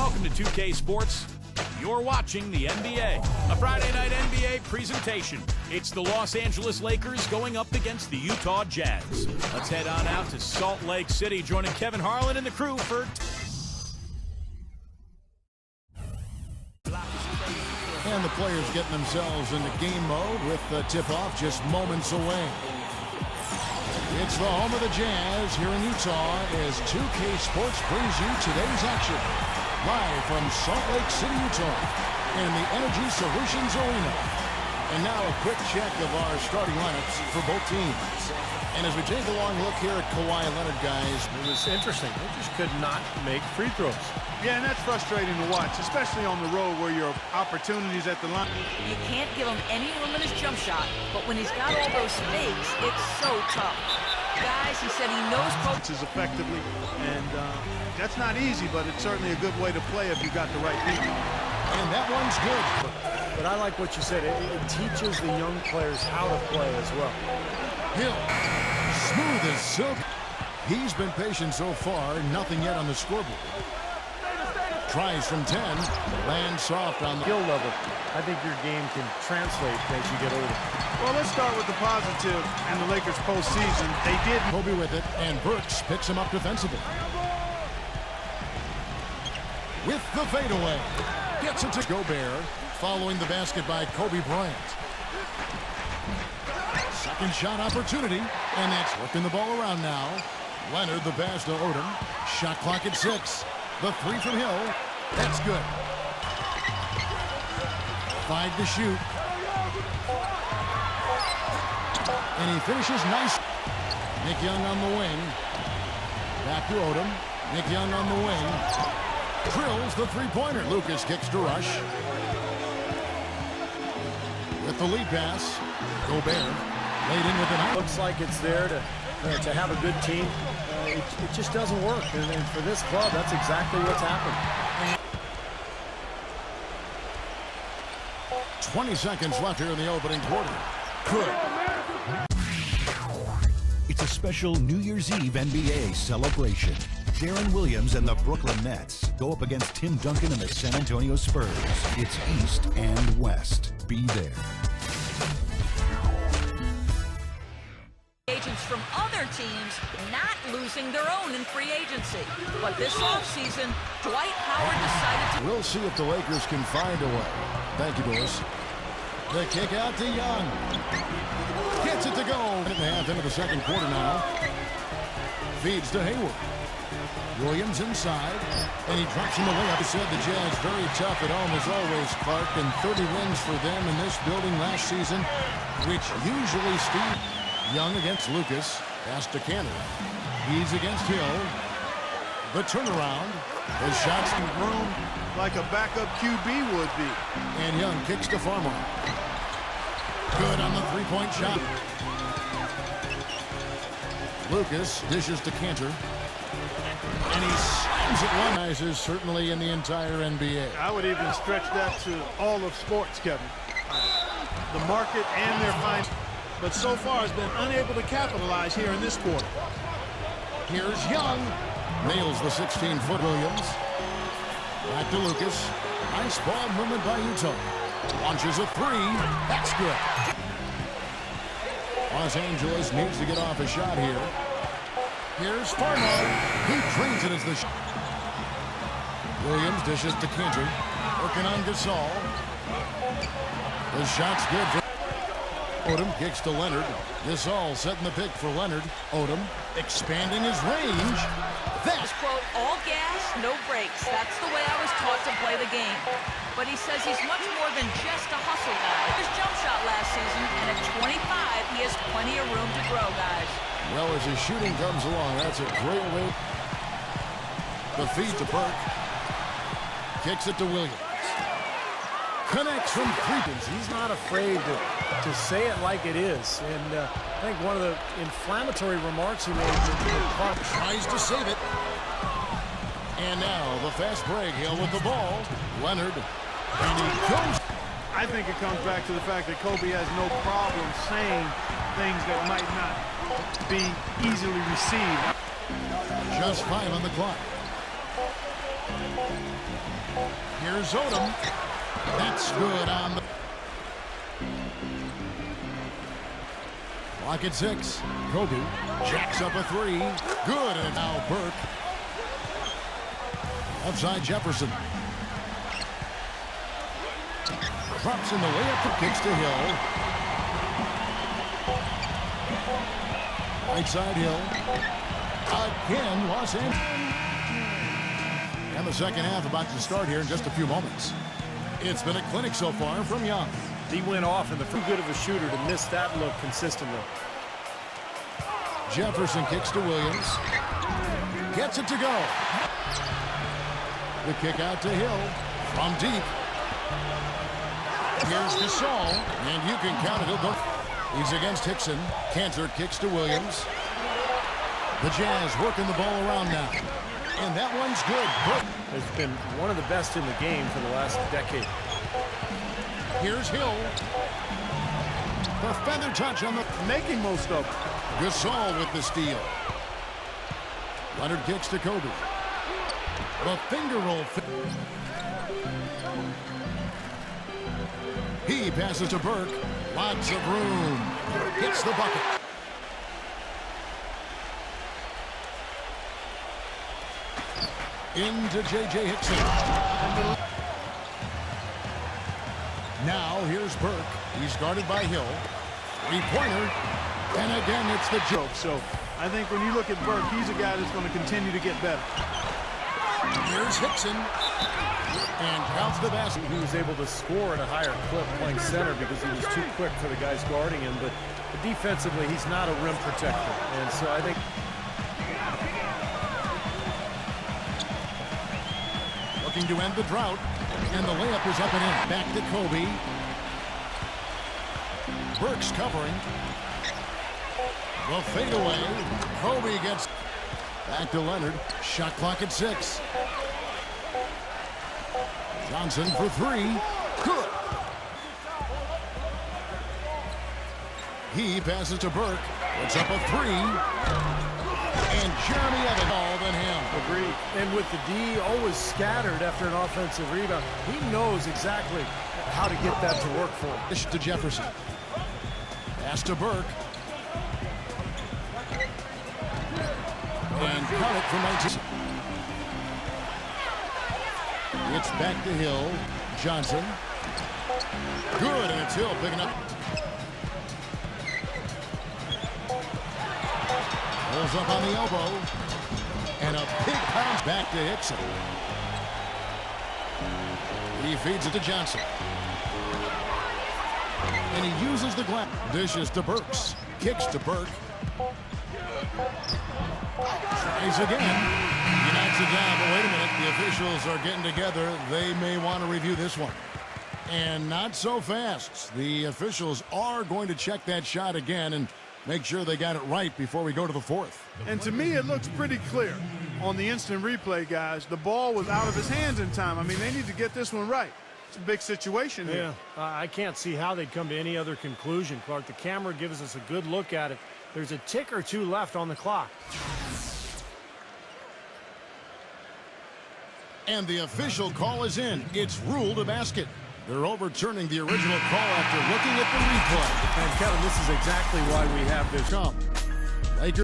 Welcome to 2K Sports. You're watching the NBA, a Friday night NBA presentation. It's the Los Angeles Lakers going up against the Utah Jazz. Let's head on out to Salt Lake City, joining Kevin Harlan and the crew for... And the players getting themselves into game mode with the tip-off just moments away. It's the home of the Jazz here in Utah as 2K Sports brings you today's action. Live from Salt Lake City, Utah, in the Energy Solutions Arena. And now a quick check of our starting lineups for both teams. And as we take a long look here at Kawhi Leonard, guys. It was interesting. They just could not make free throws. Yeah, and that's frustrating to watch, especially on the road where your opportunities at the line. You can't give him any room in his jump shot, but when he's got all those fakes, it's so tough. Guys, he said he knows coaches effectively, and that's not easy, but it's certainly a good way to play if you got the right people. And that one's good. But I like what you said. It teaches the young players how to play as well. Hill, smooth as silk. He's been patient so far, nothing yet on the scoreboard. Tries from 10, lands soft on the skill level. I think your game can translate as you get older. Well, let's start with the positive and the Lakers postseason. They did. Kobe with it, and Burke picks him up defensively. With the fadeaway. Gets it to Gobert, following the basket by Kobe Bryant. Second shot opportunity, and that's working the ball around now. Leonard the pass to Odom. Shot clock at 6. The three from Hill. That's good. 5 to shoot. And he finishes nice. Nick Young on the wing. Back to Odom. Nick Young on the wing. Drills the three-pointer. Lucas kicks to Rush. With the lead pass. Gobert laid in with an... Looks like it's there to have a good team. It just doesn't work. And for this club, that's exactly what's happened. 20 seconds left here in the opening quarter. Good. It's a special New Year's Eve NBA celebration. Deron Williams and the Brooklyn Nets go up against Tim Duncan and the San Antonio Spurs. It's East and West. Be there. agents from other teams not losing their own in free agency. But this offseason, Dwight Howard decided to... We'll see if the Lakers can find a way. Thank you, Doris. The kick out to Young. Gets it to go. Minute and a half into the second quarter now. Feeds to Hayward. Williams inside, and he drops him away. I said the Jazz very tough at home as always, Clark, and 30 wins for them in this building last season, which usually Steve Young against Lucas. Pass to Kanter. He's against Hill. The turnaround. The shots in room like a backup QB would be. And Young kicks to Farmer. Good on the three-point shot. Lucas dishes to Kanter. And he slams it one. Guys is certainly in the entire NBA. I would even stretch that to all of sports, Kevin. The market and their fine, but so far has been unable to capitalize here in this quarter. Here's Young. Nails the 16-foot Williams. Back to Lucas. Nice ball movement by Utah. Launches a three. That's good. Los Angeles needs to get off a shot here. Here's Farmo. He drains it as the shot. Williams dishes to Kanter. Working on Gasol. The shot's good. Odom kicks to Leonard. Gasol setting the pick for Leonard. Odom expanding his range. That's quote, all gas, no brakes. That's the way I was taught to play the game. But he says he's much more than just a hustle guy. His jump shot last season, and at 25, he has plenty of room to grow, guys. Well, as his shooting comes along, that's a great way. The feed to Burke. Kicks it to Williams. Connects from three. He's not afraid to say it like it is. And I think one of the inflammatory remarks he made to Clark tries to save it. And now the fast break. Hill with the ball. Leonard. And he goes. I think it comes back to the fact that Kobe has no problem saying things that might not be easily received. Just 5 on the clock. Here's Odom. That's good on the... Clock at 6. Kobe jacks up a 3. Good, and now Burke. Outside Jefferson. Drops in the layup for kicks to Hill. Right side Hill. Again, Los Angeles. And the second half about to start here in just a few moments. It's been a clinic so far from Young. He went off, and too good of a shooter to miss that look consistently. Jefferson kicks to Williams. Gets it to go. The kick out to Hill from deep. Here's Gasol, and you can count it. He'll go. He's against Hickson. Kanter kicks to Williams. The Jazz working the ball around now. And that one's good. Has been one of the best in the game for the last decade. Here's Hill. The feather touch on the... Making most of it. Gasol with the steal. Leonard kicks to Kobe. The finger roll. He passes to Burke. Lots of room. Gets the bucket. Into J.J. Hickson. Now here's Burke. He's guarded by Hill. Three-pointer. And again, it's the joke. So I think when you look at Burke, he's a guy that's going to continue to get better. Here's Hickson. And counts the basket. He was able to score at a higher clip playing center because he was too quick for the guys guarding him. But defensively, he's not a rim protector. And so I think... Looking to end the drought. And the layup is up and in. Back to Kobe. Burke's covering. The fadeaway. Kobe gets... Back to Leonard. Shot clock at 6. Johnson for 3. Good. He passes to Burke. Puts up a 3. And Jeremy Evans all than him. Agreed. And with the D always scattered after an offensive rebound, he knows exactly how to get that to work for him. Dish to Jefferson. Pass to Burke. And cut it from 19. It's back to Hill. Johnson. Good, and it's Hill picking up. Pulls up on the elbow. And a big pounce back to Hickson. He feeds it to Johnson. And he uses the glass. Dishes to Burks. Kicks to Burke. Tries again. He knocks it down, but wait a minute. The officials are getting together. They may want to review this one. And not so fast. The officials are going to check that shot again and make sure they got it right before we go to the fourth. And to me, it looks pretty clear on the instant replay, guys. The ball was out of his hands in time. I mean, they need to get this one right. It's a big situation here. Yeah, I can't see how they'd come to any other conclusion, Clark. The camera gives us a good look at it. There's a tick or two left on the clock. And the official call is in. It's ruled a basket. They're overturning the original call after looking at the replay. And Kevin, this is exactly why we have this. Come. Lakers.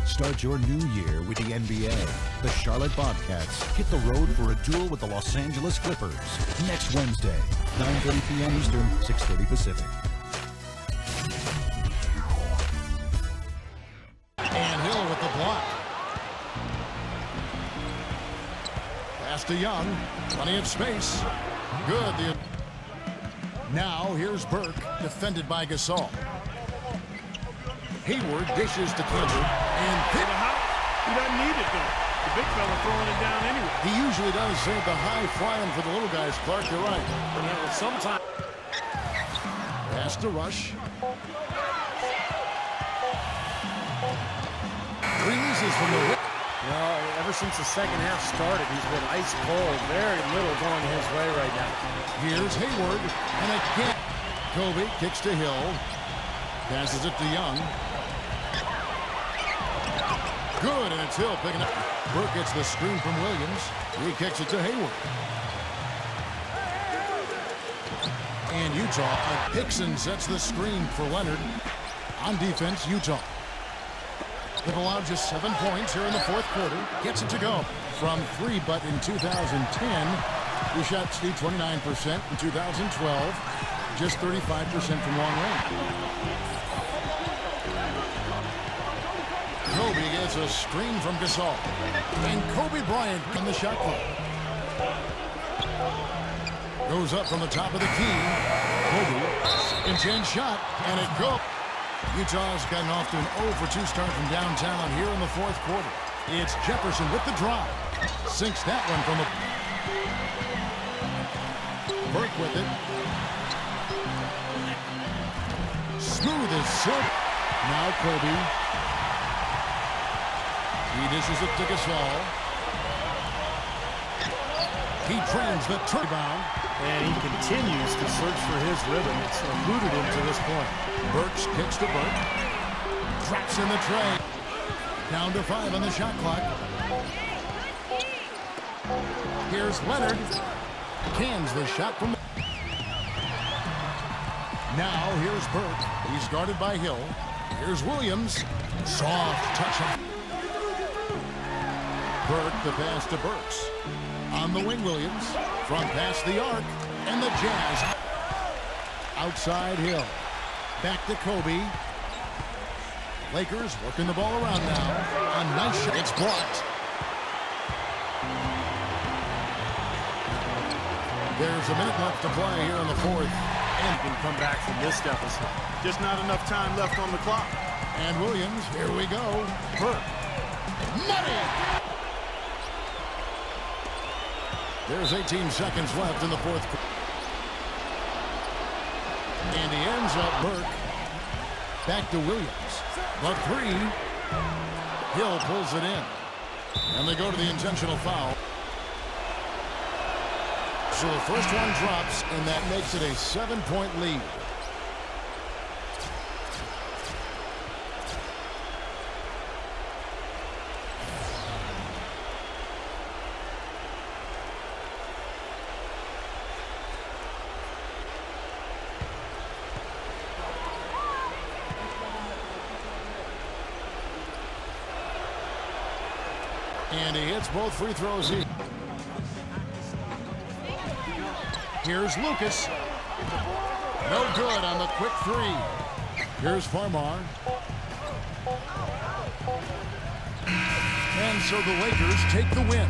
Start your new year with the NBA. The Charlotte Bobcats hit the road for a duel with the Los Angeles Clippers next Wednesday, 9:30 p.m. Eastern, 6:30 Pacific. And Hill with the block. Pass to Young. Plenty of space. Good. Now here's Burke, defended by Gasol. Hayward dishes to Kanter. And He doesn't need it, though. The big fella throwing it down anyway. he usually does save the high flying for the little guys. Clark, you're right. Yeah, sometimes. Pass to Rush. Releases from the... Ever since the second half started, he's been ice cold. Very little going his way right now. Here's Hayward. And again, Kobe kicks to Hill. Passes it to Young. Good, and it's Hill picking up. Burke gets the screen from Williams. He kicks it to Hayward. And Utah, Hickson sets the screen for Leonard. On defense, Utah. They've allowed just 7 points here in the fourth quarter. Gets it to go from 3, but in 2010, he shot 29%. In 2012, just 35% from long range. Kobe gets a screen from Gasol. And Kobe Bryant on the shot clock. Goes up from the top of the key. Kobe, in-change shot, and it goes. Utah's gotten off to an 0-for-2 start from downtown here in the fourth quarter. It's Jefferson with the drive. Sinks that one from the... Burke with it. Smooth as silk. Now Kobe. He dishes it to Gasol. He trains the rebound. And he continues to search for his rhythm. It's eluded him to this point. Burks kicks to Burke. Drops in the tray. Down to 5 on the shot clock. Here's Leonard. Cans the shot from... Now here's Burke. He's guarded by Hill. Here's Williams. Soft touch. Burke, the pass to Burks. On the wing, Williams. From past the arc. And the Jazz. Outside Hill. Back to Kobe. Lakers working the ball around now. A nice shot. It's blocked. There's a minute left to play here in the fourth. And can come back from this deficit. Just not enough time left on the clock. And Williams, here we go. Burke. Money! There's 18 seconds left in the fourth quarter. And he ends up Burke. Back to Williams. The 3. Hill pulls it in. And they go to the intentional foul. So the first one drops, and that makes it a 7-point lead. And he hits both free throws in. Here's Lucas. No good on the quick 3. Here's Farmar. And so the Lakers take the win.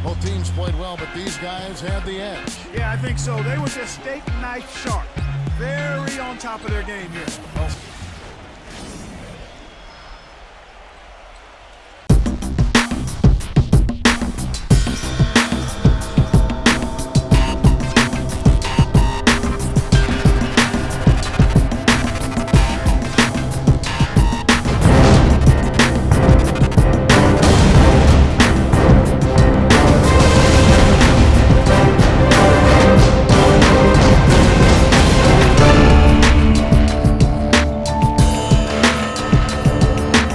Both teams played well, but these guys had the edge. Yeah, I think so. They were just steak knife sharp. Very on top of their game here.